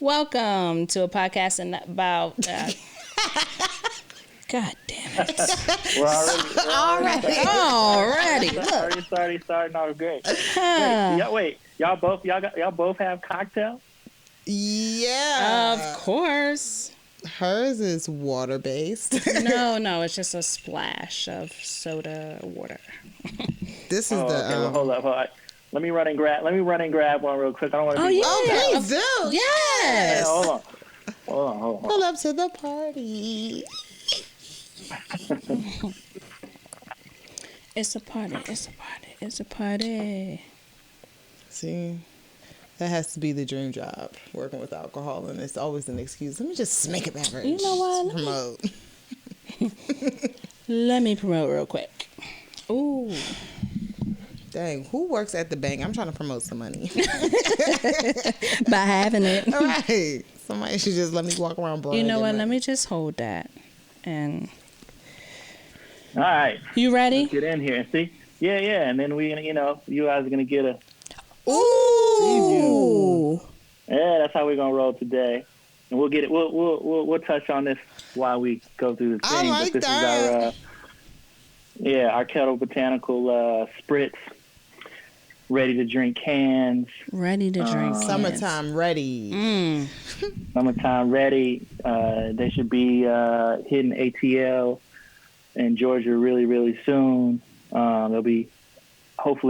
Welcome to a podcast about. God damn it! We're already starting off great. Y'all both have cocktails? Yeah, of course. Hers is water based. No, it's just a splash of soda water. This is okay, well, hold up. Let me run and grab one real quick. I don't want to. Please do. Yes. Yeah, hold on. Pull up to the party. It's a party. See, that has to be the dream job, working with alcohol, and it's always an excuse. Let me just make a beverage. You know what? Promote. Let me promote real quick. Ooh. Dang, who works at the bank? I'm trying to promote some money. By having it. All right. Somebody should just let me walk around broad. You know what? Let me just hold that. And all right. You ready? Let's get in here and see. Yeah. And then you guys are gonna get a ooh. Yeah, that's how we're gonna roll today. And we'll get it. We'll touch on this while we go through the thing. I like but this that. Is our Kettle Botanical Spritz. Ready to drink cans. Ready to drink cans. Summertime ready. Summertime ready. They should be hitting ATL in Georgia really, really soon. Hopefully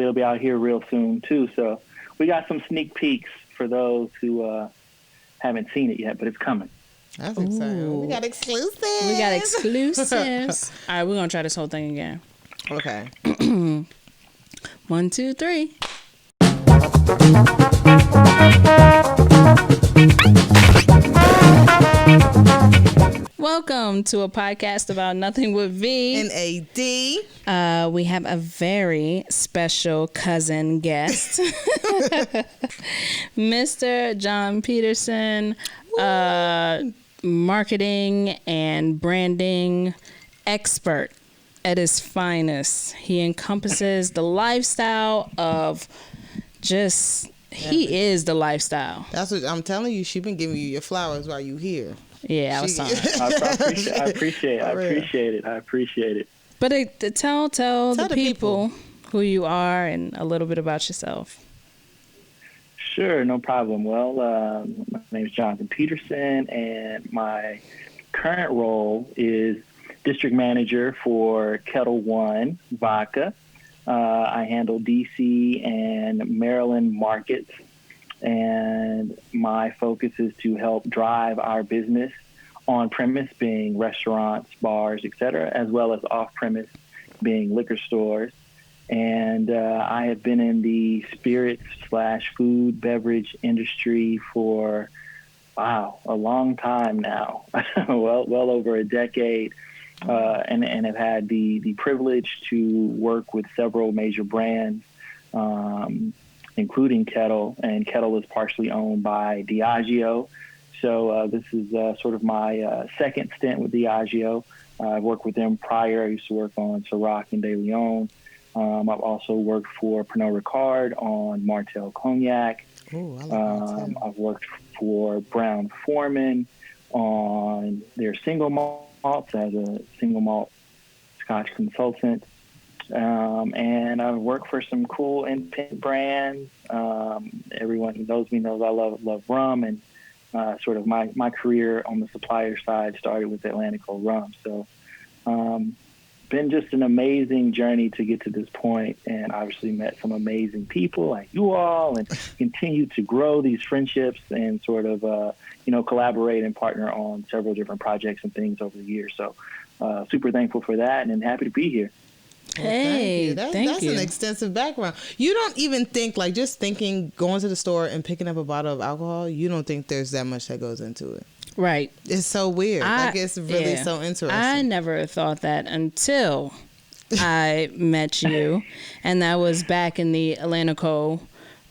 it'll be out here real soon too. So we got some sneak peeks for those who haven't seen it yet, but it's coming. That's exciting. Ooh. We got exclusives. All right, we're going to try this whole thing again. Okay. 1, 2, 3. Welcome to a podcast about nothing with V and AD. We have a very special cousin guest, Mr. Jon Peterson, marketing and branding expert at his finest. He encompasses the lifestyle of he is the lifestyle. That's what I'm telling you. She been giving you your flowers while you here. Yeah, I was sorry. I appreciate it. But tell the people who you are and a little bit about yourself. Sure, no problem. Well, my name is Jon Peterson, and my current role is district manager for Kettle One Vodka. I handle DC and Maryland markets, and my focus is to help drive our business on premise, being restaurants, bars, etc., as well as off premise, being liquor stores. And I have been in the spirits/food beverage industry for a long time now, well over a decade. And have had the privilege to work with several major brands, including Kettle, and Kettle is partially owned by Diageo. So this is sort of my second stint with Diageo. I've worked with them prior. I used to work on Ciroc and De Leon. I've also worked for Pernod Ricard on Martell Cognac. Ooh, I like I've worked for Brown Forman on their single malts as a single malt Scotch consultant. And I've worked for some cool independent brands. Everyone who knows me knows I love rum, and sort of my career on the supplier side started with Atlantico Rum. So been just an amazing journey to get to this point, and obviously met some amazing people like you all, and continue to grow these friendships and sort of collaborate and partner on several different projects and things over the years. So super thankful for that, and happy to be here. Hey, well, thank you. That's an extensive background. You don't even think, like, just thinking, going to the store and picking up a bottle of alcohol, you don't think there's that much that goes into it. Right. It's so weird. It's really so interesting. I never thought that until I met you, and that was back in the Atlantico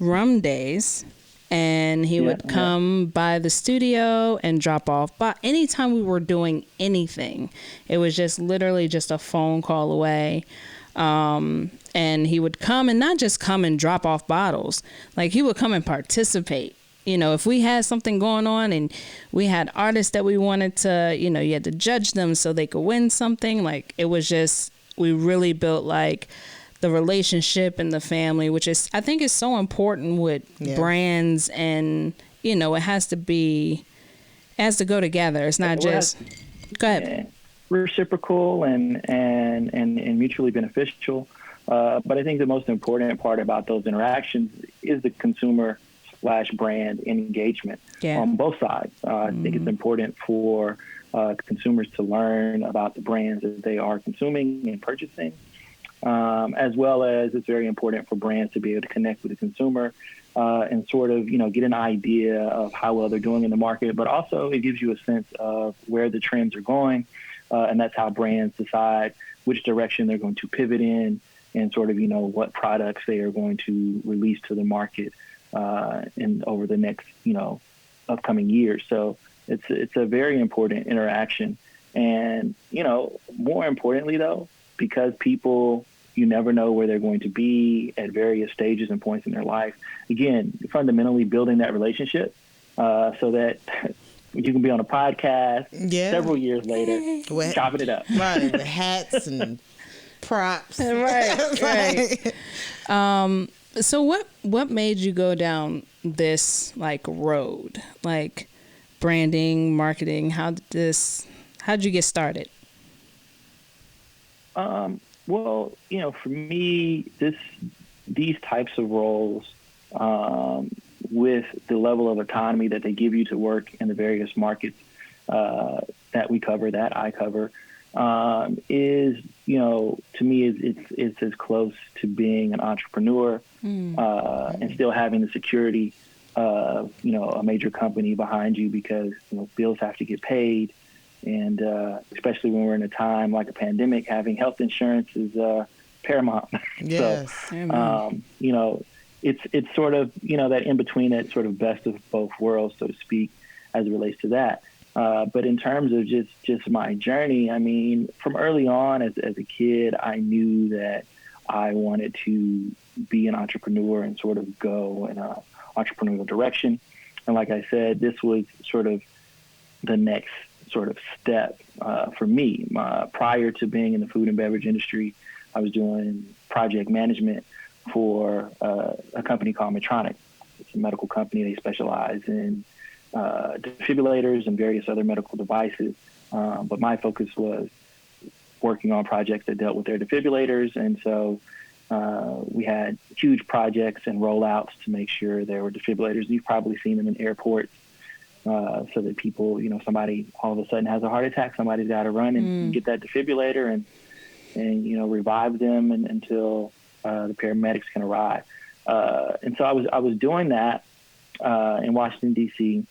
Rum days. And he would come by the studio and drop off. But anytime we were doing anything, it was just literally just a phone call away. And he would come, and not just come and drop off bottles. Like, he would come and participate if we had something going on and we had artists that we wanted to, you had to judge them so they could win something. Like, it was just, we really built like the relationship and the family, which is, I think, is so important with brands, and it has to go together. It's not just go ahead. Yeah, reciprocal and mutually beneficial. But I think the most important part about those interactions is the consumer/brand engagement on both sides. I think it's important for consumers to learn about the brands that they are consuming and purchasing, as well as it's very important for brands to be able to connect with the consumer and sort of, get an idea of how well they're doing in the market. But also it gives you a sense of where the trends are going, and that's how brands decide which direction they're going to pivot in, and sort of, what products they are going to release to the market over the next, upcoming years. So it's a very important interaction. And, more importantly, though, because people, you never know where they're going to be at various stages and points in their life. Again, fundamentally building that relationship so that you can be on a podcast several years later, chopping it up. Right, with hats and props. Right. So what made you go down this road, branding, marketing? How'd you get started? Well, for me, these types of roles, with the level of autonomy that they give you to work in the various markets that we cover, that I cover, is, to me, it's as close to being an entrepreneur and still having the security of, a major company behind you, because, bills have to get paid. And especially when we're in a time like a pandemic, having health insurance is paramount. Yes. So, it's sort of, that in between, that sort of best of both worlds, so to speak, as it relates to that. But in terms of just my journey, I mean, from early on as a kid, I knew that I wanted to be an entrepreneur and sort of go in an entrepreneurial direction. And like I said, this was sort of the next sort of step for me. Prior to being in the food and beverage industry, I was doing project management for a company called Medtronic. It's a medical company. They specialize in defibrillators and various other medical devices. But my focus was working on projects that dealt with their defibrillators. And so we had huge projects and rollouts to make sure there were defibrillators. You've probably seen them in airports. So that people, somebody all of a sudden has a heart attack, somebody's got to run and get that defibrillator and revive them until the paramedics can arrive. And so I was doing that in Washington, D.C.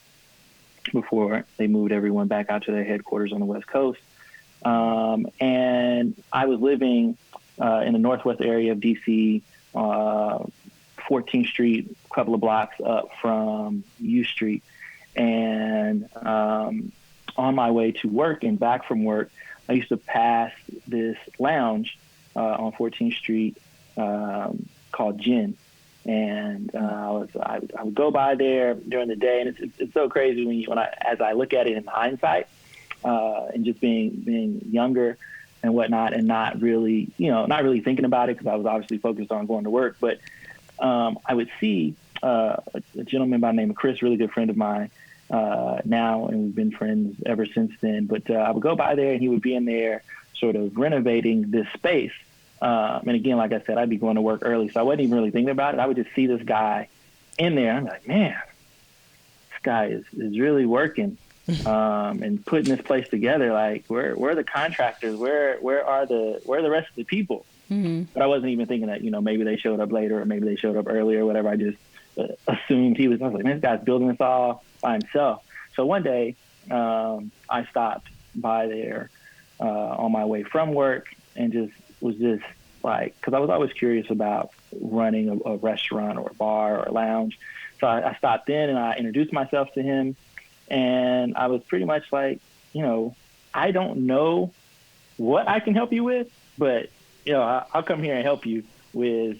before they moved everyone back out to their headquarters on the West Coast. And I was living in the northwest area of D.C., 14th Street, a couple of blocks up from U Street. And on my way to work and back from work, I used to pass this lounge on 14th Street called Gin. And I would go by there during the day, and it's so crazy as I look at it in hindsight, and just being younger and whatnot, and not really thinking about it because I was obviously focused on going to work. But I would see a gentleman by the name of Chris, really good friend of mine now, and we've been friends ever since then. But I would go by there, and he would be in there sort of renovating this space. And again, like I said, I'd be going to work early, so I wasn't even really thinking about it. I would just see this guy in there. I'm like, man, this guy is really working and putting this place together. Like, where are the contractors? Where are the rest of the people? Mm-hmm. But I wasn't even thinking that, maybe they showed up later or maybe they showed up earlier or whatever. I just assumed I was like, man, this guy's building this all by himself. So one day I stopped by there on my way from work and was like, because I was always curious about running a restaurant or a bar or a lounge. So I stopped in and I introduced myself to him. And I was pretty much like, I don't know what I can help you with, but, I'll come here and help you with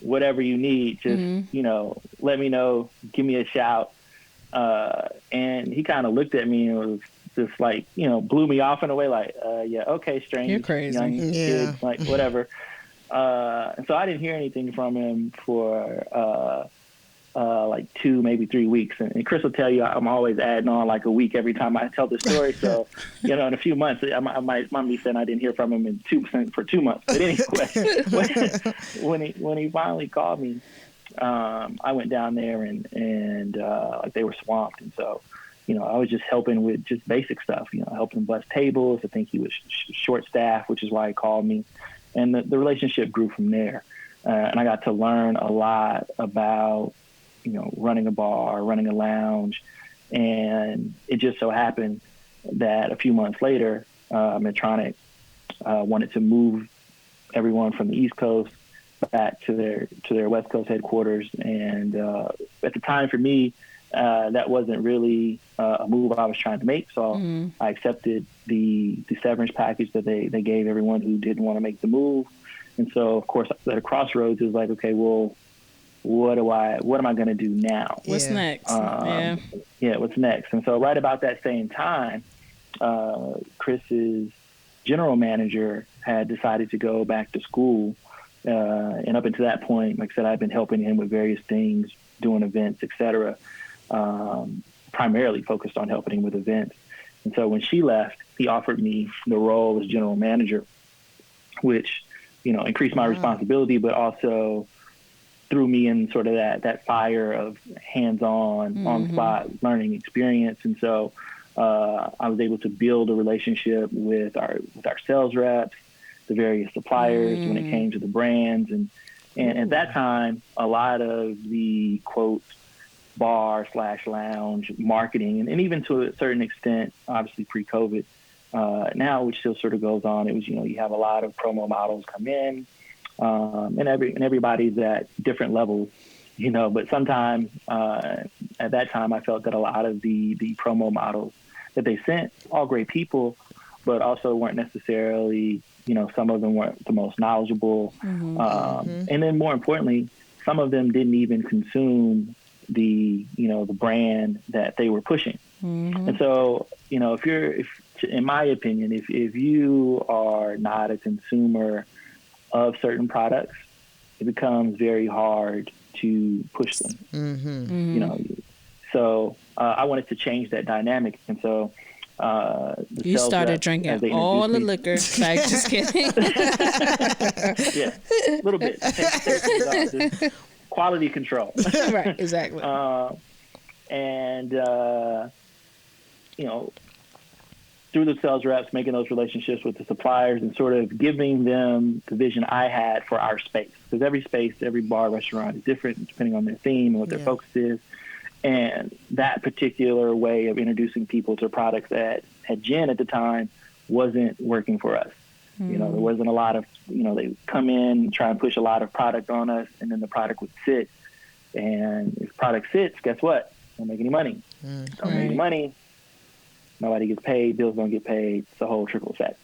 whatever you need. Just, let me know, give me a shout. And he kind of looked at me and was just like, blew me off in a way like, yeah, okay, strange. You're crazy. Young kid, like whatever. And so I didn't hear anything from him for like 2, maybe 3 weeks. And Chris will tell you I'm always adding on like a week every time I tell the story. So, in a few months, I might be saying I didn't hear from him for 2 months. But anyway, when he finally called me, I went down there and like they were swamped. And so, I was just helping with just basic stuff, helping bust tables. I think he was short staffed, which is why he called me. And the relationship grew from there. And I got to learn a lot about, running a bar, running a lounge. And it just so happened that a few months later, Medtronic wanted to move everyone from the East Coast back to their West Coast headquarters. And at the time for me, that wasn't really a move I was trying to make. So I accepted the severance package that they gave everyone who didn't want to make the move. And so, of course, at a crossroads, it was like, okay, well, what am I going to do now? What's next? Yeah, what's next? And so right about that same time, Chris's general manager had decided to go back to school. And up until that point, like I said, I've been helping him with various things, doing events, et cetera, primarily focused on helping him with events. And so when she left, he offered me the role as general manager, which, increased my responsibility, but also threw me in sort of that fire of hands-on, on-the-spot learning experience. And so I was able to build a relationship with our sales reps, the various suppliers when it came to the brands. And at that time, a lot of the, quote, bar/lounge marketing, and even to a certain extent, obviously pre-COVID, now, which still sort of goes on, it was, you have a lot of promo models come in, and everybody's at different levels, but sometimes at that time I felt that a lot of the promo models that they sent, all great people, but also weren't necessarily, some of them weren't the most knowledgeable. And then more importantly, some of them didn't even consume the brand that they were pushing. And so, if in my opinion, if you are not a consumer of certain products, it becomes very hard to push them. So I wanted to change that dynamic. And so you started drinking all the liquor. Like, just kidding. Yeah, a little bit. Quality control. Right, exactly. Through the sales reps, making those relationships with the suppliers and sort of giving them the vision I had for our space. Because every space, every bar, restaurant is different depending on their theme and what their focus is. And that particular way of introducing people to products at Gin at the time wasn't working for us. There wasn't a lot of, they come in, try and push a lot of product on us, and then the product would sit. And if product sits, guess what? Don't make any money. Don't make any money. Nobody gets paid. Bills don't get paid. It's a whole trickle effect.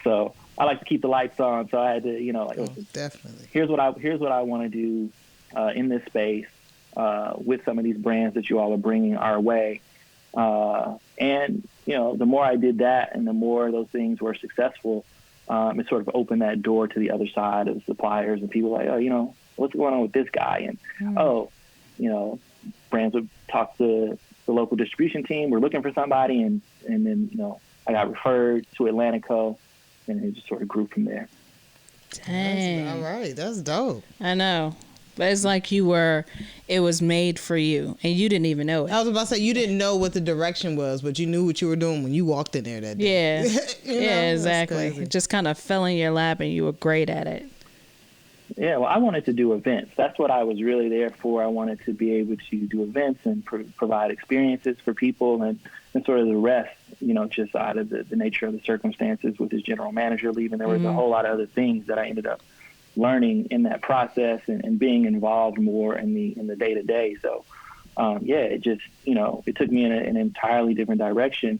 So I like to keep the lights on. So I had to, definitely. Here's what I want to do in this space with some of these brands that you all are bringing our way. And the more I did that, and the more those things were successful, it sort of opened that door to the other side of suppliers and people like, oh, what's going on with this guy? And brands would talk to the local distribution team. We're looking for somebody, and then I got referred to Atlantico, and it just sort of grew from there. Dang. All right, that's dope. I know. But it's like it was made for you, and you didn't even know it. I was about to say, you didn't know what the direction was, but you knew what you were doing when you walked in there that day. Yeah. Yeah, exactly. It just kind of fell in your lap, and you were great at it. Yeah, well, I wanted to do events. That's what I was really there for. I wanted to be able to do events and provide experiences for people, and sort of the rest, just out of the nature of the circumstances with his general manager leaving. There was a whole lot of other things that I ended up learning in that process and being involved more in the day-to-day. So, it just, it took me in an entirely different direction.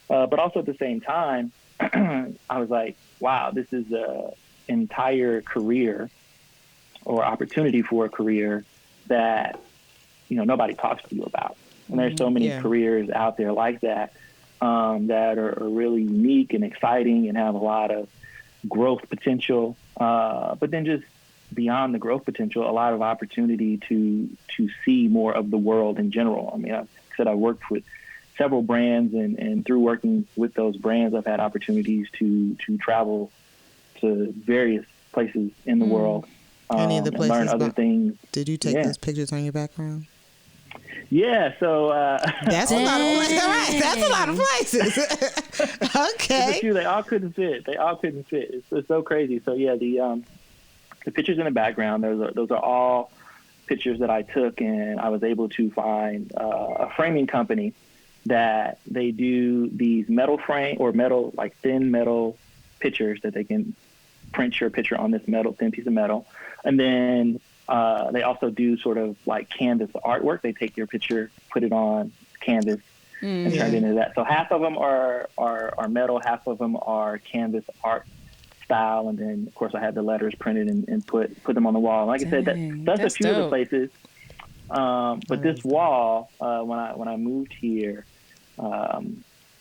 But also at the same time, I was like, wow, this is an entire career or opportunity for a career that, nobody talks to you about. And there's so many careers out there like that that are really unique and exciting and have a lot of growth potential. But then just beyond the growth potential, a lot of opportunity to see more of the world in general. I mean, I said I worked with several brands, and through working with those brands, I've had opportunities to travel to various places in the world. Any of the places? And learn other things. Did you take those pictures on your background? Yeah, so that's a lot of places. Right, that's a lot of places. Okay. A few, they all couldn't fit. It's so crazy. So yeah, the pictures in the background, those are all pictures that I took, and I was able to find a framing company that they do these metal frame or metal, like thin metal pictures that they can print your picture on this metal, thin piece of metal. And then they also do sort of like canvas artwork. They take your picture, put it on canvas, and turn it into that. So half of them are metal, half of them are canvas art style, and then of course I had the letters printed and put them on the wall. Like I said, that's a few of the places. But this wall, when I moved here,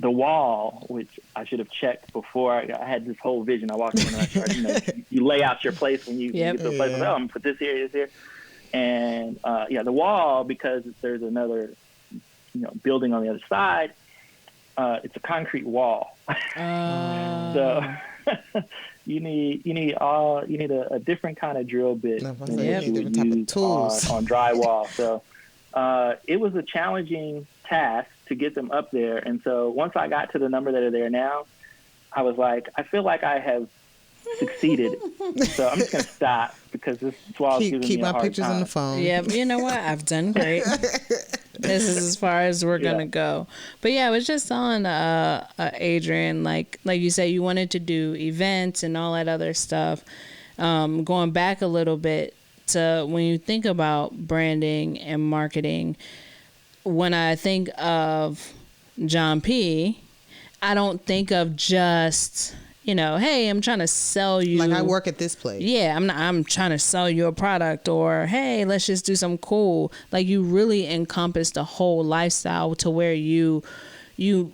the wall, which I should have checked before, I had this whole vision. I walked in and I started, you lay out your place when you get to a place. I'm going to put this here. And the wall, because there's another building on the other side, it's a concrete wall. So you need a different kind of drill bit than you would use on drywall. So it was a challenging task to get them up there. And so once I got to the number that are there now, I was like, I feel like I have succeeded. So I'm just going to stop because this wall is giving me a hard time. Keep my pictures on the phone. Yeah, you know what? I've done great. This is as far as we're going to go. But yeah, I was just telling Adrian, like you said, you wanted to do events and all that other stuff. Going back a little bit to when you think about branding and marketing, when I think of Jon P, I don't think of just, hey, I'm trying to sell you. Like I work at this place. Yeah, I'm trying to sell you a product, or hey, let's just do something cool. Like you really encompass the whole lifestyle to where you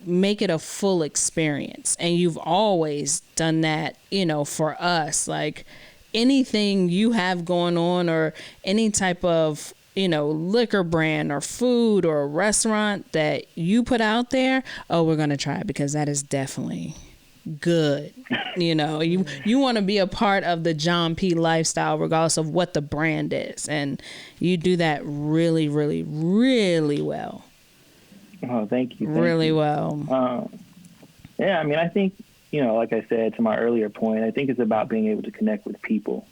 make it a full experience. And you've always done that, for us. Like anything you have going on or any type of liquor brand or food or a restaurant that you put out there, we're going to try it because that is definitely good. You want to be a part of the Jon P lifestyle regardless of what the brand is. And you do that really, really, really well. Oh, thank you. Really well. Yeah, I mean, I think, like I said to my earlier point, I think it's about being able to connect with people.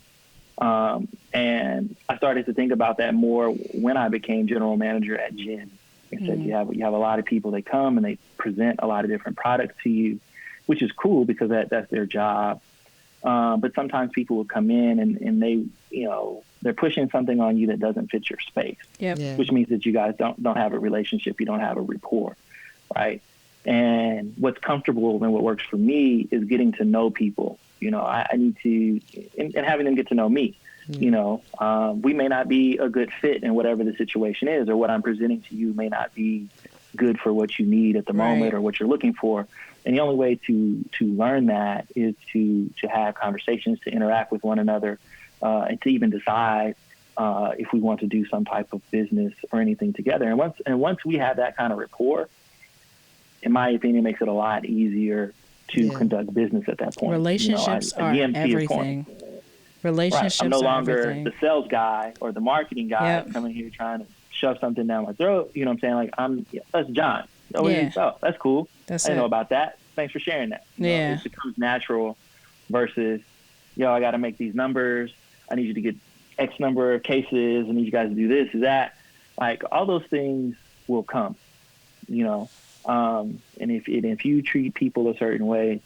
And I started to think about that more when I became general manager at Gin. I said, you have a lot of people that come and they present a lot of different products to you, which is cool because that's their job. But sometimes people will come in and they, they're pushing something on you that doesn't fit your space, which means that you guys don't have a relationship. You don't have a rapport, right? And what's comfortable and what works for me is getting to know people. I need to, and having them get to know me. We may not be a good fit in whatever the situation is, or what I'm presenting to you may not be good for what you need at the moment or what you're looking for. And the only way to learn that is to have conversations, to interact with one another, and to even decide if we want to do some type of business or anything together. And once we have that kind of rapport, in my opinion, it makes it a lot easier to conduct business at that point. Relationships are everything. Relationships I'm no longer everything. the sales guy or the marketing guy coming here trying to shove something down my throat. You know what I'm saying? Like that's John. Oh, that's cool. I didn't know about that. Thanks for sharing that. It becomes natural versus, I got to make these numbers. I need you to get X number of cases. I need you guys to do this, do that. Like all those things will come, and if you treat people a certain way,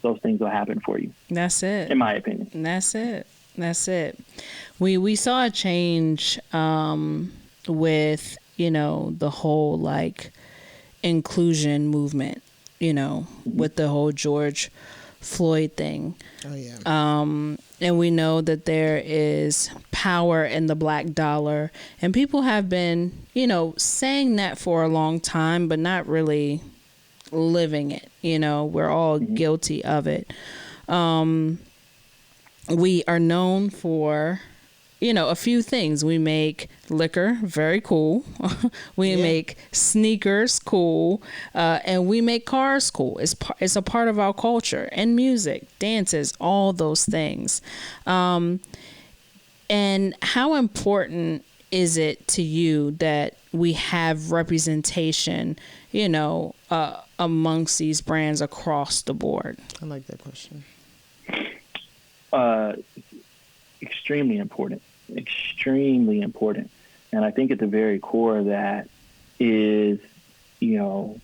those things will happen for you. That's it. In my opinion. That's it. We saw a change with, the whole like inclusion movement, with the whole George Floyd thing. Oh yeah. And we know that there is power in the black dollar. And people have been, saying that for a long time, but not really living it. We're all guilty of it. We are known for, a few things. We make liquor very cool. We make sneakers cool, and we make cars cool. It's a part of our culture, and music, dances, all those things. And how important is it to you that we have representation, amongst these brands across the board? I like that question. Extremely important. And I think at the very core of that is, being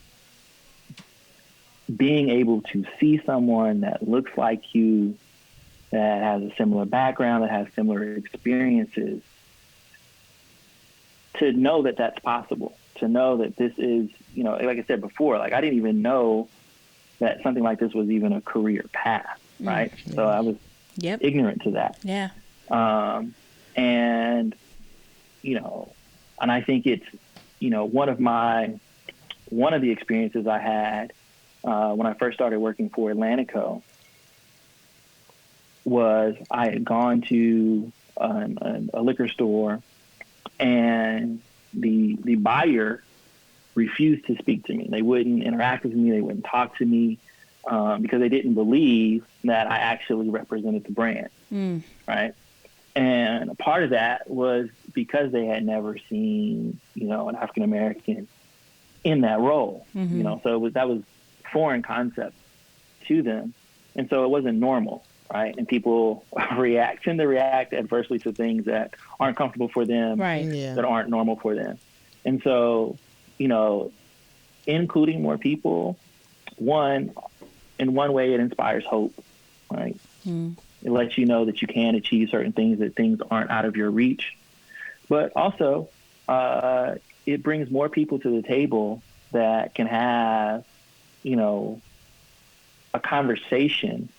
able to see someone that looks like you, that has a similar background, that has similar experiences, to know that that's possible, to know that this is, like I said before, like I didn't even know that something like this was even a career path, right? So I was ignorant to that. Yeah. And, and I think it's, one of the experiences I had when I first started working for Atlantico was I had gone to a liquor store, and the buyer refused to speak to me. They wouldn't interact with me. They wouldn't talk to me because they didn't believe that I actually represented the brand, right? And a part of that was because they had never seen, an African American in that role, so that was foreign concept to them, and so it wasn't normal, right? And people tend to react adversely to things that aren't comfortable for them, right? That aren't normal for them, and so including more people, in one way it inspires hope, right? It lets you know that you can achieve certain things, that things aren't out of your reach. But also, it brings more people to the table that can have, a conversation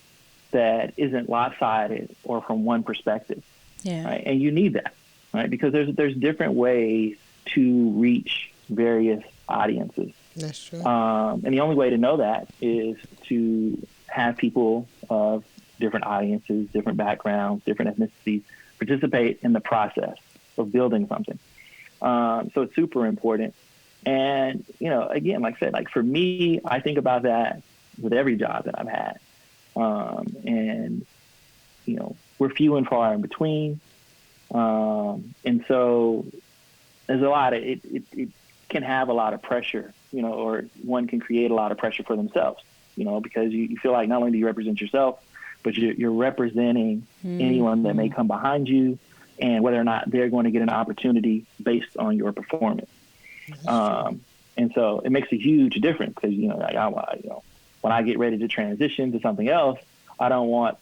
that isn't lopsided or from one perspective. Yeah. Right? And you need that, right? Because there's different ways to reach various audiences. That's true. And the only way to know that is to have people of different audiences, different backgrounds, different ethnicities participate in the process of building something. So it's super important. And, again, like I said, like for me, I think about that with every job that I've had. And, we're few and far in between. And so there's a lot of, it can have a lot of pressure, or one can create a lot of pressure for themselves, because you feel like not only do you represent yourself, but you're representing anyone that may come behind you, and whether or not they're going to get an opportunity based on your performance. And so it makes a huge difference because, when I get ready to transition to something else, I don't want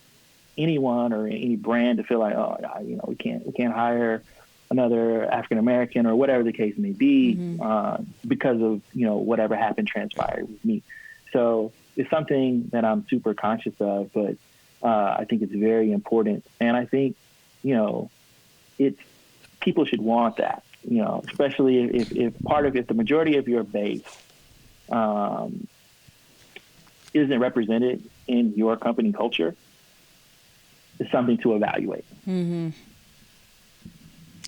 anyone or any brand to feel like, we can't hire another African American or whatever the case may be because of, whatever transpired with me. So it's something that I'm super conscious of, but I think it's very important. And I think, people should want that, especially if the majority of your base isn't represented in your company culture, it's something to evaluate.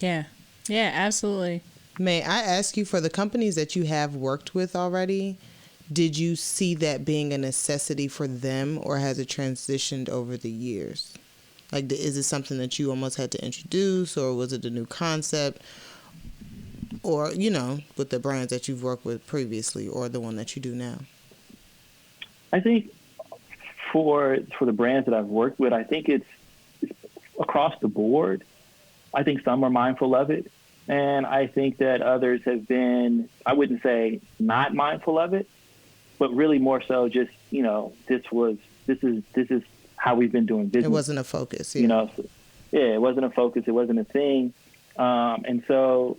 Yeah, absolutely. May I ask you, for the companies that you have worked with already, did you see that being a necessity for them, or has it transitioned over the years? Like, is it something that you almost had to introduce, or was it a new concept? Or, with the brands that you've worked with previously, or the one that you do now? I think for the brands that I've worked with, I think it's across the board. I think some are mindful of it, and I think that others have been, I wouldn't say not mindful of it, but really more so just, this is how we've been doing business. It wasn't a focus. Yeah. It wasn't a focus. It wasn't a thing. And so,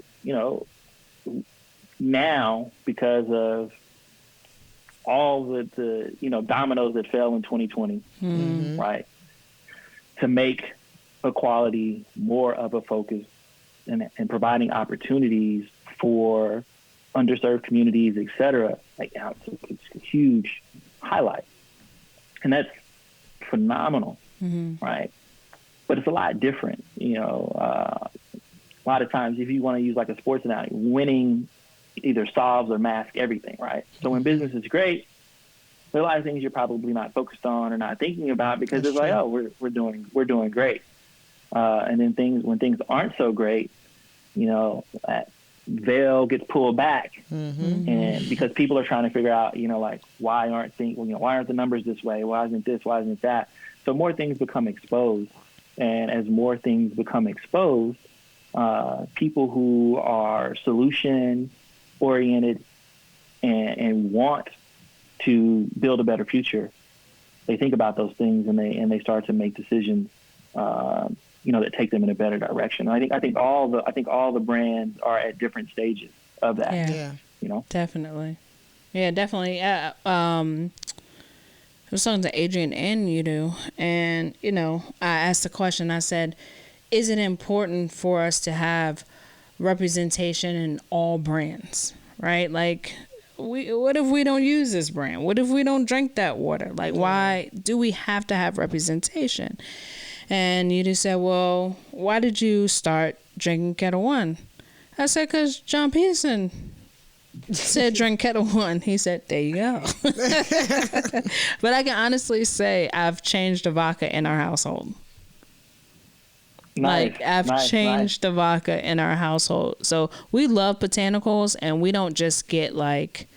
now, because of all the dominoes that fell in 2020, right, to make equality, more of a focus, and providing opportunities for underserved communities, et cetera. Like, it's a huge highlight. And that's phenomenal, right? But it's a lot different. A lot of times, if you want to use like a sports analogy, winning either solves or masks everything, right? So when business is great, there are a lot of things you're probably not focused on or not thinking about because it's like, oh, we're doing great. And then when things aren't so great, that veil gets pulled back, and because people are trying to figure out, like why aren't the numbers this way? Why isn't this? Why isn't that? So more things become exposed, and as more things become exposed, people who are solution oriented and want to build a better future, they think about those things and they start to make decisions, that take them in a better direction. I think all the brands are at different stages of that. Yeah. Definitely. Yeah, definitely. I was talking to Adrian and you, and I asked the question. I said, is it important for us to have representation in all brands, right? Like, what if we don't use this brand? What if we don't drink that water? Like, why do we have to have representation? And you just said, well, why did you start drinking Kettle One? I said, because Jon Peterson said drink Kettle One. He said, there you go. But I can honestly say I've changed the vodka in our household. Nice, I've changed the vodka in our household. So we love botanicals, and we don't just get like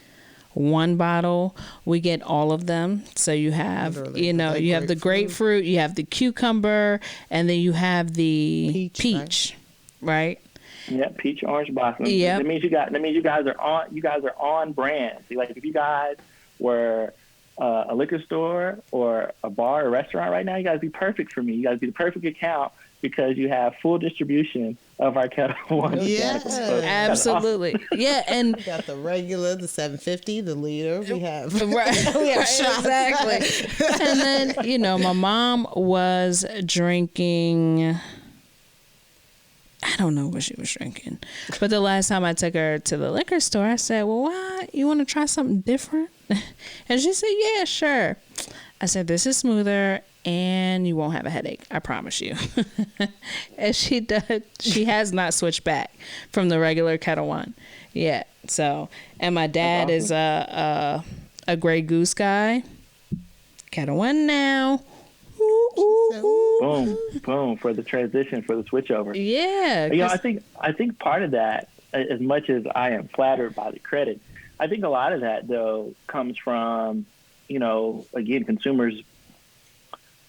one bottle. We get all of them. So you have, you have the grapefruit, you have the cucumber, and then you have the peach, right? Yeah, peach, orange, blossom. Yeah. That means you guys are on brand. See, like if you guys were a liquor store or a bar or restaurant right now, you guys be perfect for me. You guys be the perfect account because you have full distribution of our Kettle One. Yes, so absolutely. Awesome. Yeah, and we got the regular, the 750, the liter. We have exactly. And then my mom was drinking. I don't know what she was drinking, but the last time I took her to the liquor store, I said, "Well, why? You want to try something different?" And she said, "Yeah, sure." I said, "This is smoother, and you won't have a headache. I promise you." And she does. She has not switched back from the regular Kettle One yet. So, and my dad is a Grey Goose guy. Kettle One now. Boom for the transition, for the switchover. Yeah. I think part of that, as much as I am flattered by the credit, I think a lot of that though comes from, again, consumers,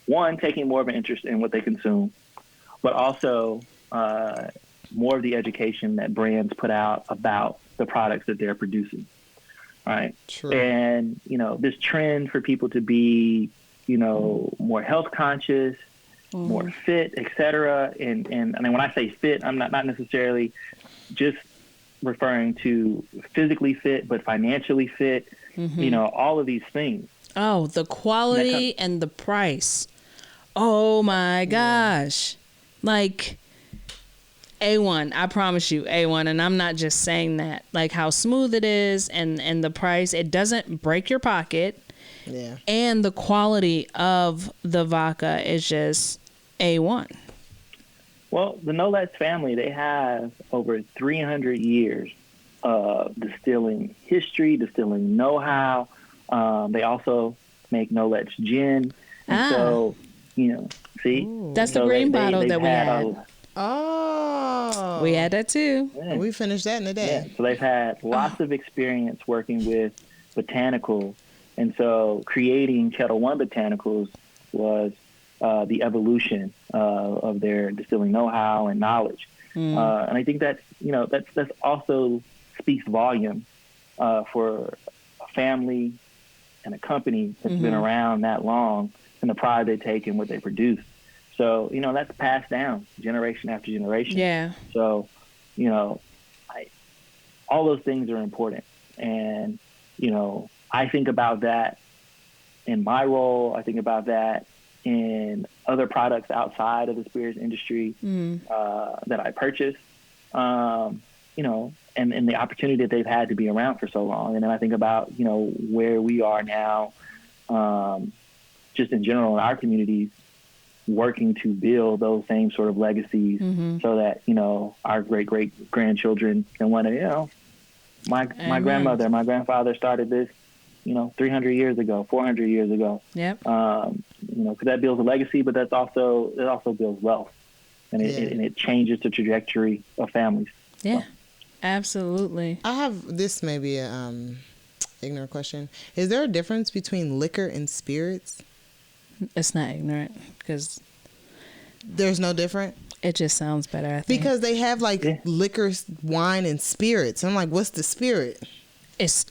one, taking more of an interest in what they consume, but also more of the education that brands put out about the products that they're producing. Right. True. And, this trend for people to be, more health conscious, more fit, et cetera. And when I say fit, I'm not necessarily just referring to physically fit, but financially fit, all of these things. Oh, the quality and the price. Oh my gosh. Like A1, I promise you, A1. And I'm not just saying that. Like how smooth it is and the price, it doesn't break your pocket. Yeah. And the quality of the vodka is just A1. Well, the Nolet's family, they have over 300 years of distilling history, distilling know-how. They also make Nolet's gin. And so, see? Ooh. That's the green bottle that we had. Oh. We had that too. Yeah. We finished that in a day. Yeah. So they've had lots of experience working with botanicals. And so creating Kettle One botanicals was the evolution of their distilling know-how and knowledge. And I think that's also speaks volume for a family and a company that's been around that long and the pride they take in what they produce. So, that's passed down generation after generation. Yeah. So, all those things are important. And, I think about that in my role. I think about that in other products outside of the spirits industry that I purchased, you know, and the opportunity that they've had to be around for so long. And then I think about, you know, where we are now, just in general in our communities, working to build those same sort of legacies so that, you know, our great-great-grandchildren can want to, you know, my grandmother, my grandfather started this, you know, 300 years ago, 400 years ago. Yep. You know, because that builds a legacy, but it also builds wealth, and it changes the trajectory of families. Yeah, so. Absolutely. I have this maybe a ignorant question. Is there a difference between liquor and spirits? It's not ignorant because there's no different. It just sounds better, I think. Because they have like liquor, wine, and spirits. I'm like, what's the spirit? It's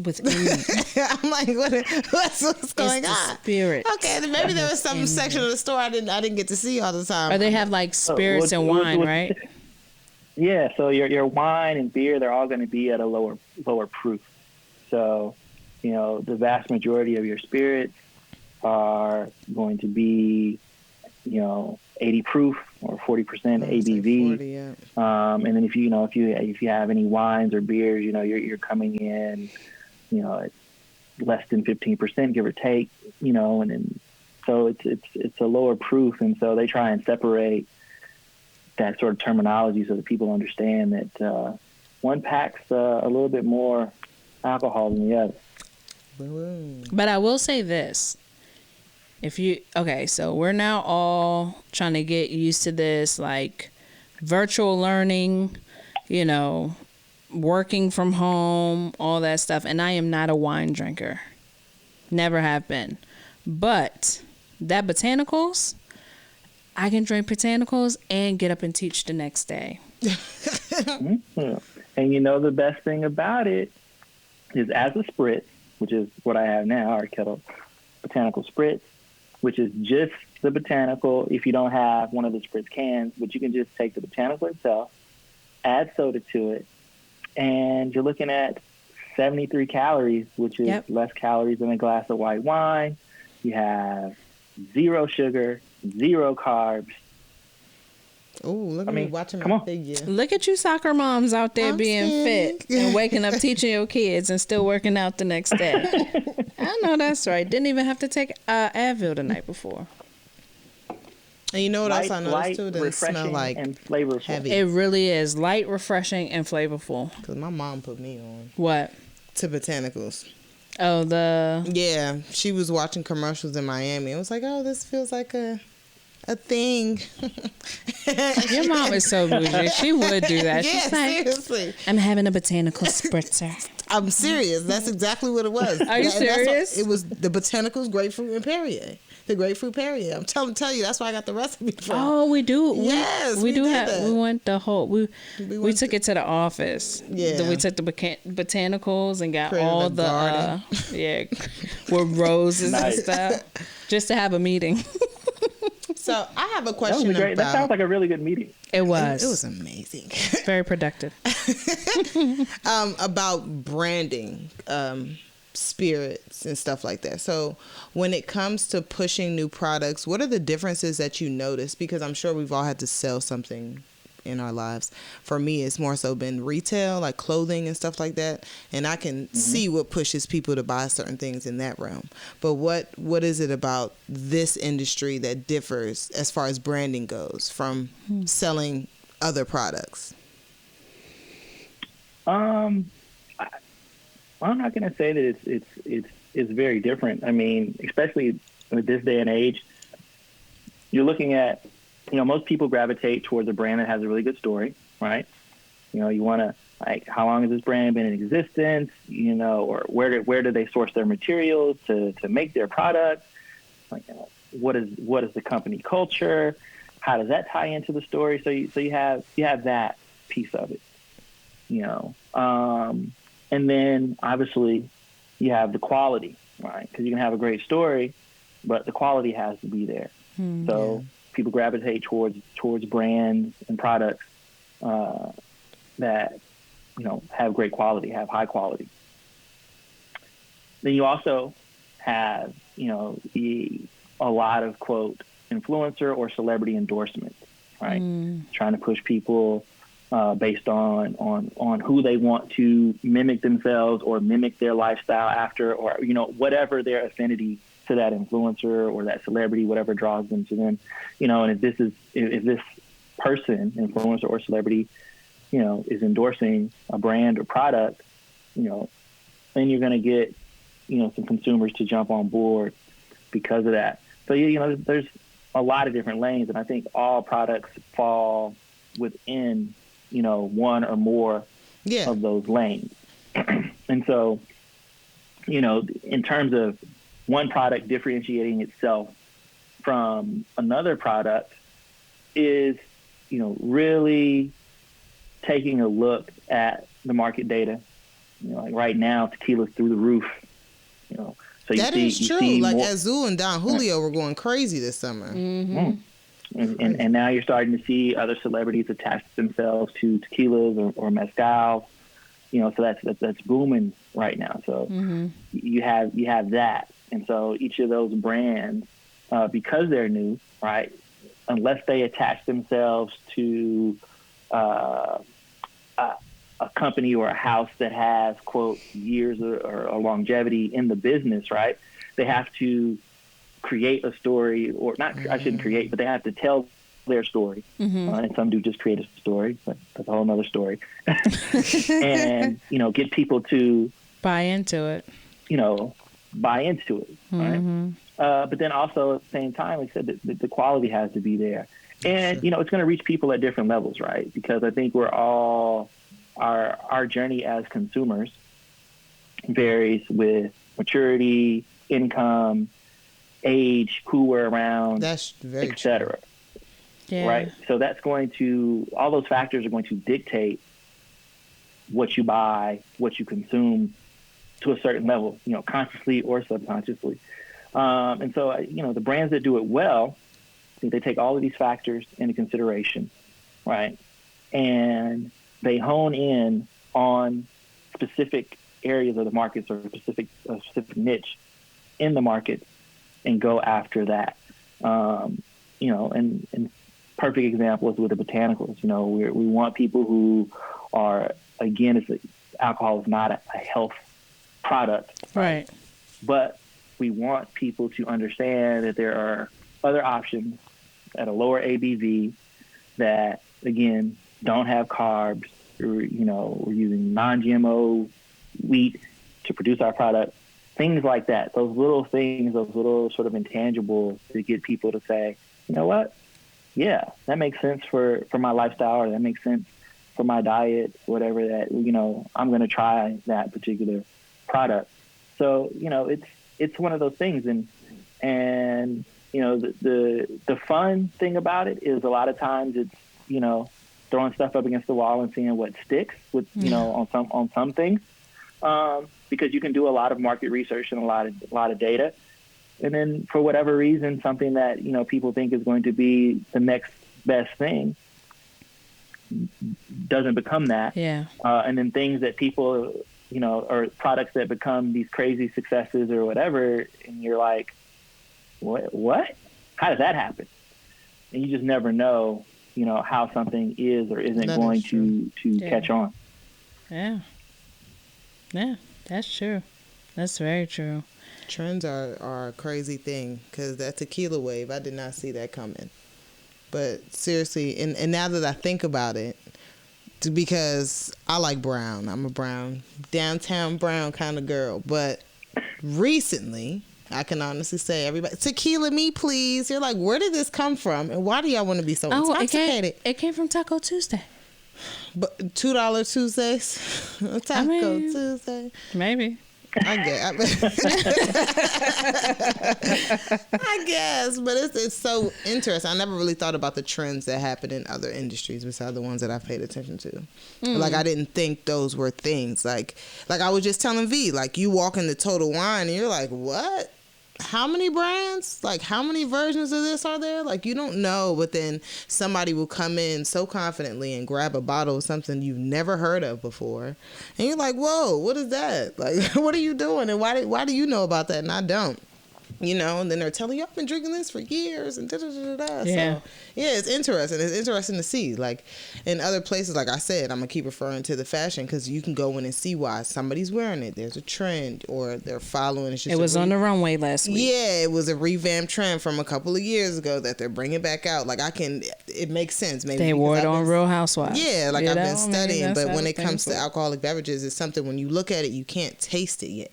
within me. I'm like, what's going on? Spirit. Okay, then maybe there was some section of the store I didn't get to see all the time. Or they have like spirits and wine, right? Yeah. So your wine and beer, they're all going to be at a lower proof. So, you know, the vast majority of your spirits are going to be, you know, 80 proof or 40% ABV. 40, yeah. And then if you have any wines or beers, you know, you're coming in, you know, at less than 15%, give or take, you know, and then so it's a lower proof, and so they try and separate that sort of terminology so that people understand that one packs a little bit more alcohol than the other. But I will say this. So we're now all trying to get used to this, like virtual learning, you know, working from home, all that stuff. And I am not a wine drinker. Never have been. But that botanicals, I can drink botanicals and get up and teach the next day. And you know, the best thing about it is as a spritz, which is what I have now, our kettle botanical spritz, which is just the botanical if you don't have one of the spritz cans, but you can just take the botanical itself, add soda to it, and you're looking at 73 calories, which is less calories than a glass of white wine. You have 0 sugar, 0 carbs. Oh, look at me watching my figure. Look at you soccer moms out there being fit and waking up teaching your kids and still working out the next day. I know that's right. Didn't even have to take Advil the night before. And you know what else I noticed too? It doesn't smell like and flavorful. Heavy. It really is light, refreshing, and flavorful. Because my mom put me on. What? To botanicals. Oh, Yeah, she was watching commercials in Miami. It was like, oh, this feels like a thing. Your mom is so bougie. She would do that. Yeah, she's like, seriously. I'm having a botanical spritzer. I'm serious. That's exactly what it was. Are you serious? It was the botanicals, grapefruit, and Perrier. The grapefruit Perrier. I'm telling you, that's why I got the recipe from. Oh, we do. Yes, we do have. that. We went the whole. We took it to the office. Yeah. We took the botanicals and got Created all a garden. with roses and stuff, just to have a meeting. So I have a question about. That sounds like a really good meeting. It was. It was amazing. Very productive. About branding, spirits and stuff like that. So when it comes to pushing new products, what are the differences that you notice? Because I'm sure we've all had to sell something in our lives. For me, it's more so been retail, like clothing and stuff like that. And I can see what pushes people to buy certain things in that realm. But what is it about this industry that differs as far as branding goes from selling other products? I'm not going to say that it's very different. I mean, especially with this day and age, you're looking at, you know, most people gravitate towards a brand that has a really good story, right? You know, you want to, like, how long has this brand been in existence? You know, or where do they source their materials to make their product? Like, you know, what is the company culture? How does that tie into the story? So you have that piece of it, you know. And then obviously you have the quality, right? Because you can have a great story, but the quality has to be there. People gravitate towards brands and products that, you know, have great quality, have high quality. Then you also have, you know, the a lot of, quote, influencer or celebrity endorsements, right? Trying to push people based on who they want to mimic themselves or mimic their lifestyle after, or, you know, whatever their affinity to that influencer or that celebrity, whatever draws them to them, you know. And if this person, influencer or celebrity, you know, is endorsing a brand or product, you know, then you're going to get, you know, some consumers to jump on board because of that. So, you know, there's a lot of different lanes, and I think all products fall within, you know, one or more of those lanes. And so, you know, in terms of one product differentiating itself from another product is, you know, really taking a look at the market data. You know, like right now, tequila's through the roof, you know. So that is true. Like Azul and Don Julio were going crazy this summer. And now you're starting to see other celebrities attach themselves to tequilas or mezcal. You know, so that's booming right now. So you have that, and so each of those brands, because they're new, right? Unless they attach themselves to a company or a house that has, quote, years or longevity in the business, right? They have to create a story, or not, I shouldn't create, but they have to tell their story. And some do just create a story, but that's a whole nother story. And, you know, get people to buy into it, right? But then also at the same time, like I said, the quality has to be there. And, you know, it's going to reach people at different levels, right? Because I think we're all, our journey as consumers varies with maturity, income, age, who we're around, that's very et cetera. Yeah. Right? So that's all those factors are going to dictate what you buy, what you consume to a certain level, you know, consciously or subconsciously. And so, you know, the brands that do it well, I think they take all of these factors into consideration, right? And they hone in on specific areas of the markets or a specific niche in the market and go after that. You know, and perfect example is with the botanicals. You know, we want people who are, again, alcohol is not a health product, right? But we want people to understand that there are other options at a lower ABV that, again, don't have carbs. You know, we're using non-GMO wheat to produce our product. Things like that, those little things, those little sort of intangibles to get people to say, you know what? Yeah, that makes sense for my lifestyle, or that makes sense for my diet, whatever that, you know, I'm going to try that particular product. So, you know, it's one of those things. And you know, the fun thing about it is a lot of times it's, you know, throwing stuff up against the wall and seeing what sticks with, you know, on some things. Because you can do a lot of market research and a lot of data. And then for whatever reason, something that, you know, people think is going to be the next best thing doesn't become that. Yeah. And then things that people, you know, or products that become these crazy successes or whatever, and you're like, what? How did that happen? And you just never know, you know, how something is or isn't going to catch on. Yeah. Yeah, that's true. That's very true. Trends are a crazy thing, because that tequila wave, I did not see that coming. But seriously, and now that I think about it, because I like brown. I'm a brown, downtown brown kind of girl. But recently, I can honestly say, everybody, tequila me, please. You're like, where did this come from? And why do y'all want to be so intoxicated? It came from Taco Tuesday. But $2 Tuesdays? Taco Tuesday? Maybe. I guess, but it's so interesting. I never really thought about the trends that happen in other industries besides the ones that I paid attention to. Like, I didn't think those were things. Like I was just telling V, like, you walk into Total Wine and you're like, what? How many brands? Like, how many versions of this are there? Like, you don't know, but then somebody will come in so confidently and grab a bottle of something you've never heard of before. And you're like, whoa, what is that? Like, what are you doing? And why do you know about that and I don't? You know, and then they're telling you, I've been drinking this for years and da-da-da-da-da. Yeah. So, yeah, it's interesting. It's interesting to see. Like, in other places, like I said, I'm going to keep referring to the fashion because you can go in and see why somebody's wearing it. There's a trend or they're following. It's just it was on the runway last week. Yeah, it was a revamped trend from a couple of years ago that they're bringing back out. Like, it makes sense. Maybe they wore it on Real Housewives. Yeah, like I've been studying. But when it comes to to alcoholic beverages, it's something when you look at it, you can't taste it yet.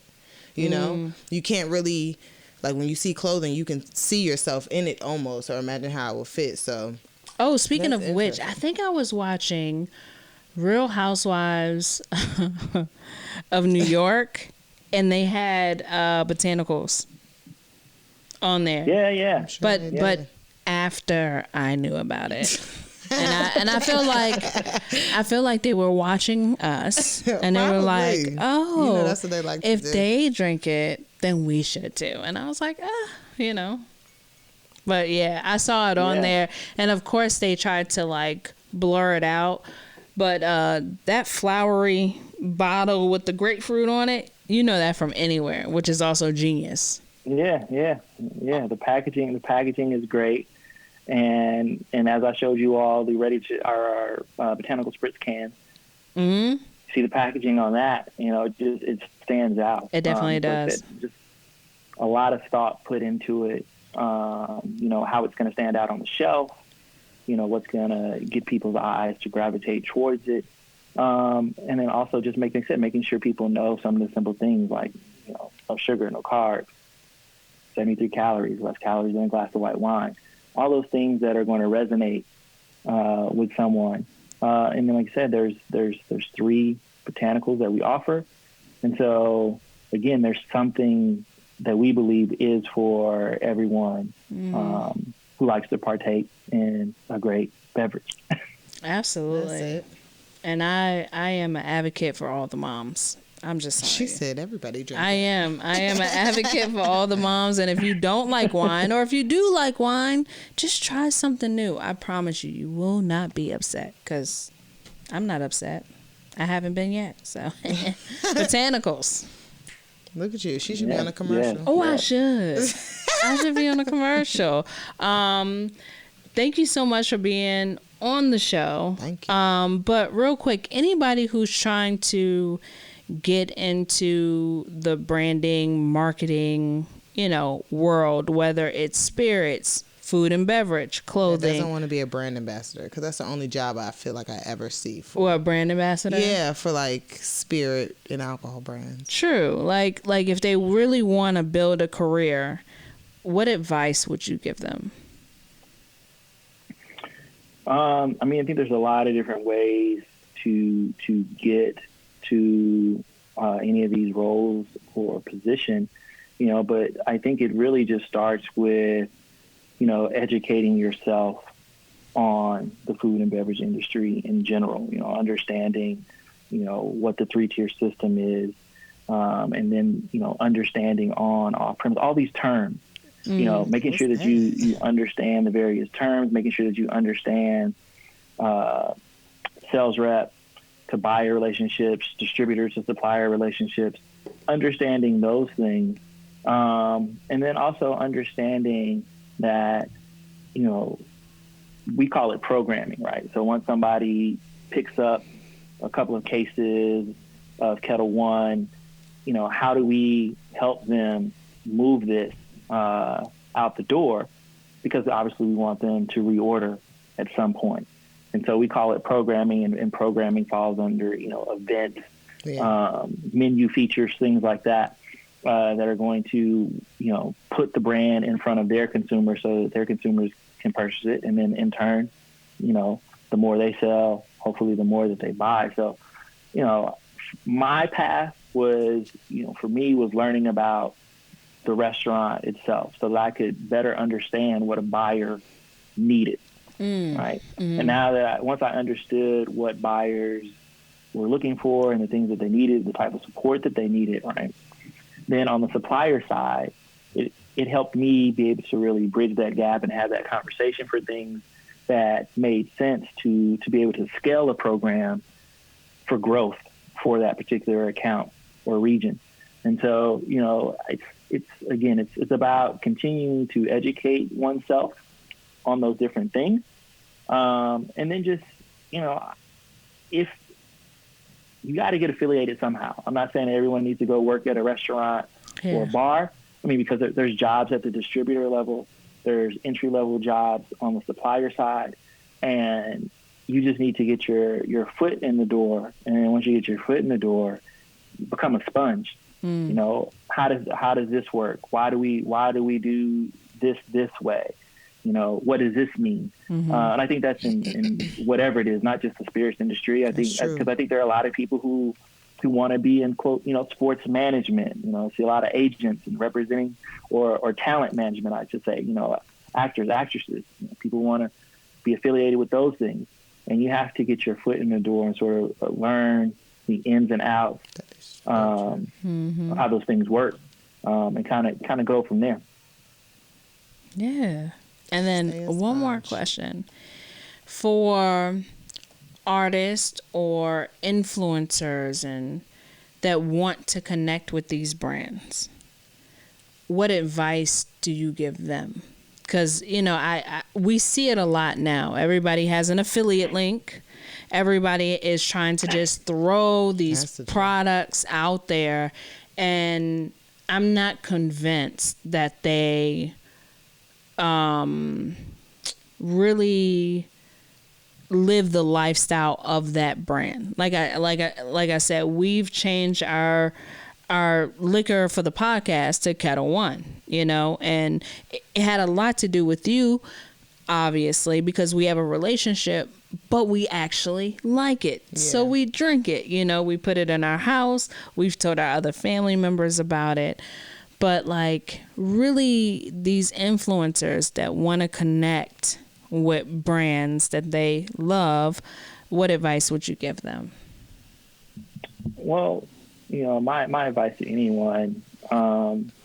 You know? You can't really... Like, when you see clothing, you can see yourself in it almost, or imagine how it will fit. So, speaking of which, I think I was watching Real Housewives of New York, and they had botanicals on there. Yeah. But after I knew about it. And I feel like they were watching us, and they were like, "Oh, you know, that's what they like if to do. they drink it, then we should too." And I was like, you know. But yeah, I saw it on there, and of course they tried to like blur it out. But that flowery bottle with the grapefruit on it, you know that from anywhere, which is also genius. Yeah. The packaging is great. And as I showed you all, our botanical spritz cans. Mm-hmm. See the packaging on that? You know, it stands out. It definitely does. Just a lot of thought put into it. You know, how it's going to stand out on the shelf. You know, what's going to get people's eyes to gravitate towards it. And then also just making sure people know some of the simple things like, you know, no sugar, no carbs, 73 calories, less calories than a glass of white wine. All those things that are going to resonate with someone. And then, like I said, there's 3 botanicals that we offer. And so, again, there's something that we believe is for everyone who likes to partake in a great beverage. Absolutely. And I am an advocate for all the moms. I'm just saying. She said everybody drink. I am an advocate for all the moms. And if you don't like wine, or if you do like wine, just try something new. I promise you, you will not be upset, because I'm not upset. I haven't been yet. So, botanicals. Look at you. She should be on a commercial. Yeah. Oh, I should. I should be on a commercial. Thank you so much for being on the show. Thank you. But real quick, anybody who's trying to get into the branding, marketing, you know, world, whether it's spirits, food and beverage, clothing. That doesn't want to be a brand ambassador, because that's the only job I feel like I ever see for. Or a brand ambassador? Yeah, for like spirit and alcohol brands. True. Like if they really want to build a career, what advice would you give them? I mean, I think there's a lot of different ways to get to any of these roles or position, you know, but I think it really just starts with, you know, educating yourself on the food and beverage industry in general, you know, understanding, you know, what the 3-tier system is, and then, you know, understanding on off-premise, all these terms, you know, making sure that you understand the various terms, making sure that you understand sales rep to buyer relationships, distributors to supplier relationships, understanding those things. And then also understanding that, you know, we call it programming, right? So once somebody picks up a couple of cases of Kettle One, you know, how do we help them move this out the door? Because obviously we want them to reorder at some point. And so we call it programming, and programming falls under, you know, events, menu features, things like that, that are going to, you know, put the brand in front of their consumers so that their consumers can purchase it. And then in turn, you know, the more they sell, hopefully the more that they buy. So, you know, my path was, you know, for me was learning about the restaurant itself so that I could better understand what a buyer needed. Right. And now that once I understood what buyers were looking for and the things that they needed, the type of support that they needed, right, then on the supplier side, it helped me be able to really bridge that gap and have that conversation for things that made sense to be able to scale a program for growth for that particular account or region. And so, it's about continuing to educate oneself on those different things. And then just, if you got to get affiliated somehow. I'm not saying that everyone needs to go work at a restaurant or a bar. I mean, because there's jobs at the distributor level, there's entry-level jobs on the supplier side, and you just need to get your foot in the door. And then once you get your foot in the door, become a sponge. How does this work? Why do we do this way? What does this mean? And I think that's in whatever it is, not just the spirits industry. I think because I think there are a lot of people who want to be in quote, sports management. I see a lot of agents and representing or talent management, I should say. Actors, actresses. People want to be affiliated with those things, and you have to get your foot in the door and sort of learn the ins and outs of how those things work, and kind of go from there. Yeah. And then one more question for artists or influencers and that want to connect with these brands. What advice do you give them? Because, we see it a lot now. Everybody has an affiliate link. Everybody is trying to just throw these products out there. And I'm not convinced that they really live the lifestyle of that brand. Like I said, we've changed our liquor for the podcast to Kettle One, and it had a lot to do with you, obviously, because we have a relationship, but we actually like it. Yeah. So we drink it, we put it in our house. We've told our other family members about it. But really these influencers that want to connect with brands that they love, what advice would you give them? Well, my advice to anyone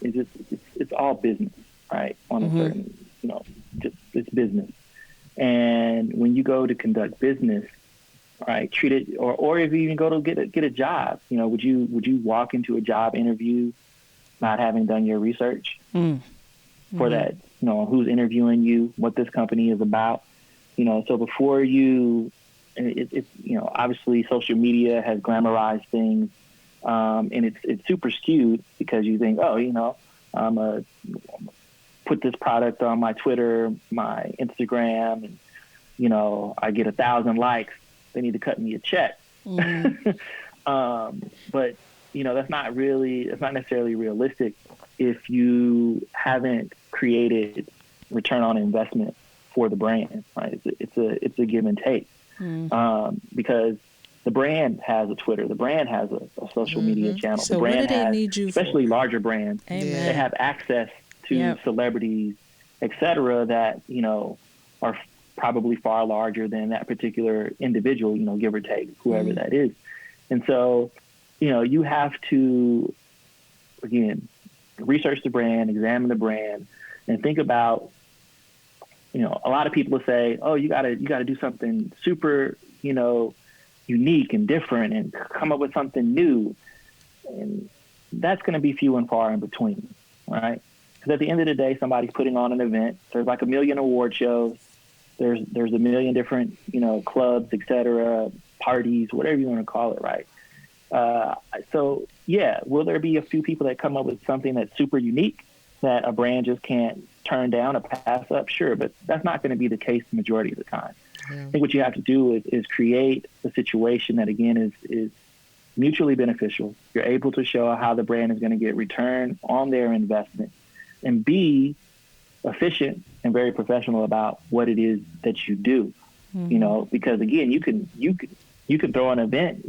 is it's all business, right? On a certain, just it's business. And when you go to conduct business, right, treat it, or if you even go to get a job, would you walk into a job interview not having done your research for that, who's interviewing you, what this company is about, so before it's obviously social media has glamorized things, and it's super skewed because you think, I'm a put this product on my Twitter, my Instagram, and, I get 1,000 likes. They need to cut me a check. But that's not necessarily realistic if you haven't created return on investment for the brand, right? It's a give and take, because the brand has a Twitter, the brand has a social media channel. So the brand what do they need you especially for? Larger brands, they have access to celebrities, etc., that are probably far larger than that particular individual, give or take, whoever that is. And so, you have to, again, research the brand, examine the brand, and think about, a lot of people will say, oh, you gotta do something super, unique and different and come up with something new. And that's going to be few and far in between, right? Because at the end of the day, somebody's putting on an event. There's like 1 million award shows. There's 1 million different, clubs, et cetera, parties, whatever you want to call it, right? So, will there be a few people that come up with something that's super unique that a brand just can't turn down or pass up? Sure, but that's not going to be the case the majority of the time. I think what you have to do is create a situation that, again, is mutually beneficial. You're able to show how the brand is going to get return on their investment, and be efficient and very professional about what it is that you do. Because again, you can throw an event,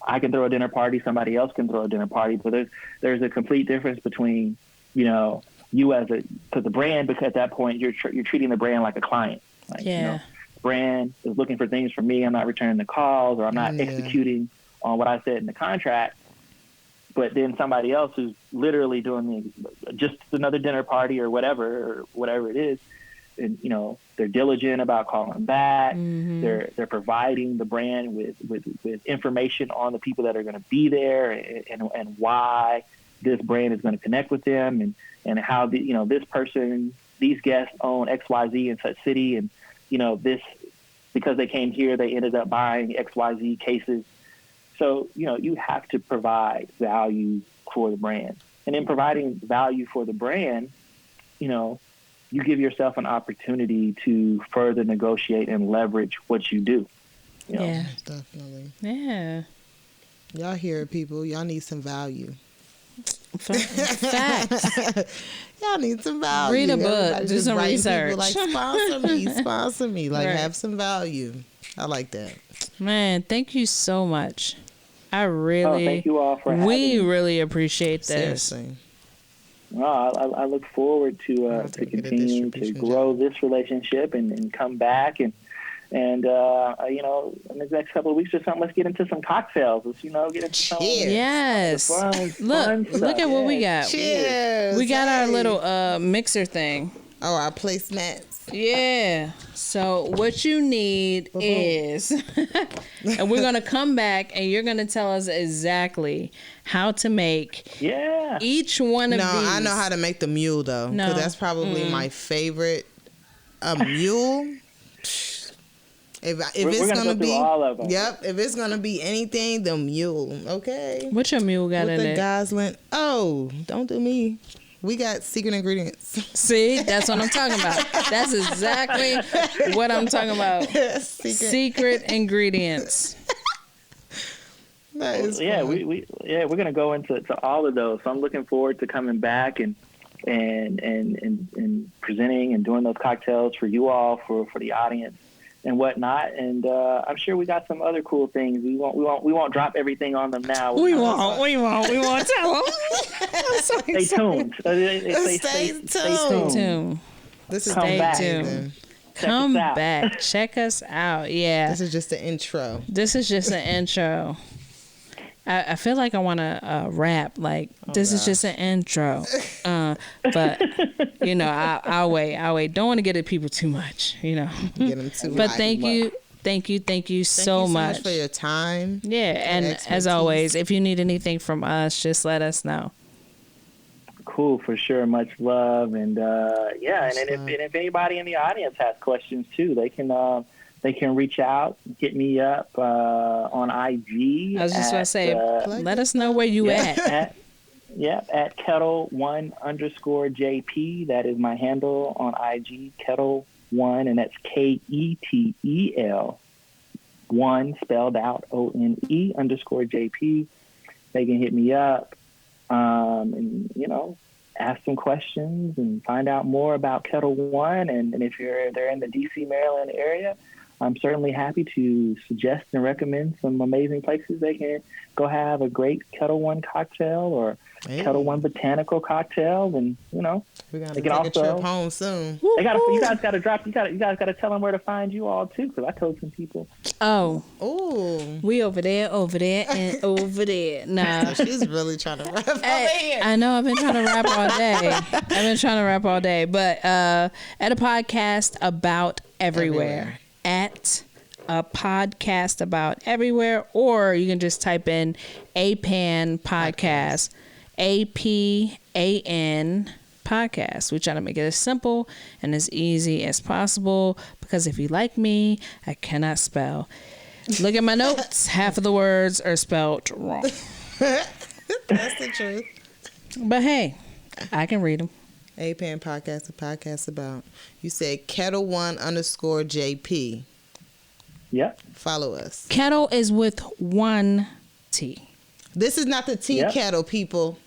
I can throw a dinner party, somebody else can throw a dinner party, but there's a complete difference between, you as because the brand, because at that point you're treating the brand like a client. Brand is looking for things from me. I'm not returning the calls, or I'm not executing on what I said in the contract. But then somebody else who's literally doing just another dinner party or whatever it is, and they're diligent about calling back. They're providing the brand with information on the people that are going to be there and why, this brand is going to connect with them, and how this person, these guests own XYZ in such city, and this, because they came here, they ended up buying XYZ cases. So you have to provide value for the brand, and in providing value for the brand, you give yourself an opportunity to further negotiate and leverage what you do. Yeah, definitely. Yeah. Y'all hear it, people. Y'all need some value. Facts. Y'all need some value. Read a book. Everybody Do just some writing research. people like, sponsor me. Like, Right. have some value. I like that. Man, thank you so much. I really, thank you all for having we me. really appreciate this. Seriously. Well, I look forward to have to get a continue to distribution grow this relationship and come back and in the next couple of weeks or something, let's get into some cocktails. Let's get into some Cheers. Yes. fun Look stuff. at what we Yeah. got. Cheers. We got our Hey. little mixer thing. Oh, our placemats. Yeah. So what you need is, and we're gonna come back and you're gonna tell us exactly how to make each one of No, these. I know how to make the mule though, No. because that's probably my favorite. A mule. If it's We're gonna go be, through all of them. Yep. If it's gonna be anything, the mule. Okay. What your mule got With in the it? Gosling. Oh, don't do me. We got secret ingredients. See, that's what I'm talking about. That's exactly what I'm talking about. Secret ingredients. That is Yeah, fun. we're gonna go into all of those. So I'm looking forward to coming back and presenting and doing those cocktails for you all, for the audience and whatnot. And I'm sure we got some other cool things. We won't drop everything on them now. We won't tell them. Stay tuned. Stay tuned. This is Come back. amazing. Come out. back. Check us out. Yeah. This is just the intro. This is just an intro. I feel like I want to rap. Like, this is just an intro. But, I'll wait. Don't want to get at people too much, Get them too But high. thank you so much. for your time. Yeah, and as expertise. always, if you need anything from us, just let us know. Cool, for sure. Much love, and if anybody in the audience has questions too, they can reach out, hit me up on IG. I was just going to say, Plug let us know where you at. at Kettle1_JP. That is my handle on IG, Kettle1, and that's KETEL 1 spelled out ONE_JP. They can hit me up. And ask some questions and find out more about Kettle One. And if they're in the DC, Maryland area, I'm certainly happy to suggest and recommend some amazing places they can go have a great Kettle One cocktail or Kettle One botanical cocktail. And we're gonna they take can a trip also home soon. you guys got to drop. You guys got to tell them where to find you all too, because I told some people. Oh, Ooh, we over there, and over there. Nah. she's really trying to rap over here. I know I've been trying to rap all day. But at a podcast about everywhere. At a podcast about everywhere, or you can just type in APAN Podcast. APAN Podcast. We try to make it as simple and as easy as possible, because if you like me, I cannot spell. Look at my notes. Half of the words are spelled wrong. That's the truth. But hey, I can read them. APAN Podcast, a podcast about. You said Kettle1_JP. Yep. Follow us. Kettle is with one T. This is not the tea Yep. kettle, people.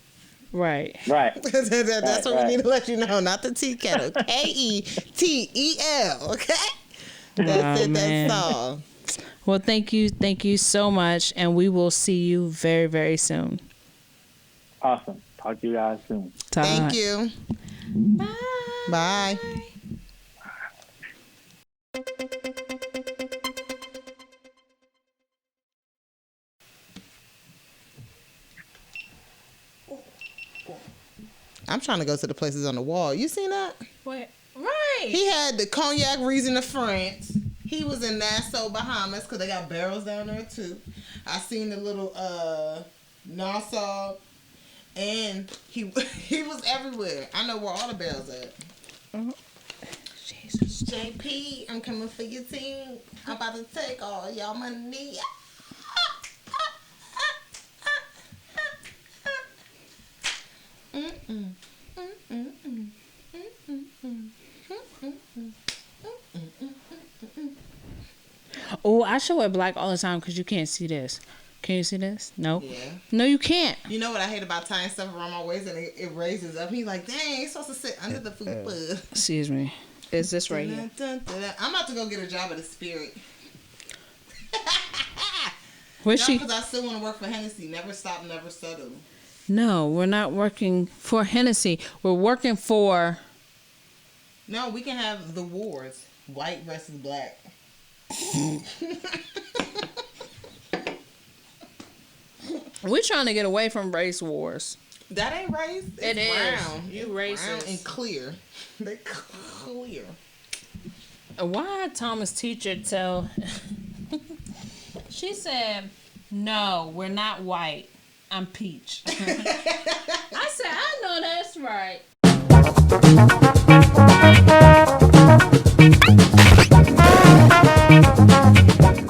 Right. Right. That's what Right. we need to let you know. Not the tea kettle. KETEL. Okay. That's it. Man. That's all. Well, thank you so much, and we will see you very, very soon. Awesome. Talk to you guys soon. Thank you. Bye. Bye. I'm trying to go to the places on the wall. You seen that? Wait. Right. He had the Cognac Reason of France. He was in Nassau, Bahamas, because they got barrels down there too. I seen the little Nassau And he was everywhere. I know where all the bells at. Jesus. JP, I'm coming for your team. I'm about to take all y'all money. Oh, I should wear black all the time because you can't see this. Can you see this? No. Yeah. No, you can't. You know what I hate about tying stuff around my waist and it raises up? He's like, dang, it's supposed to sit under the fupa. Excuse me. Is this right here? I'm about to go get a job at the Spirit. Where's she? Because I still want to work for Hennessy. Never stop, never settle. No, we're not working for Hennessy. We're working for... No, we can have the wars. White versus black. We're trying to get away from race wars. That ain't race. It is. Brown. You racist. racist. Brown and clear. They clear. Why Thomas' teacher tell... She said, no, we're not white. I'm peach. I said, I know that's right.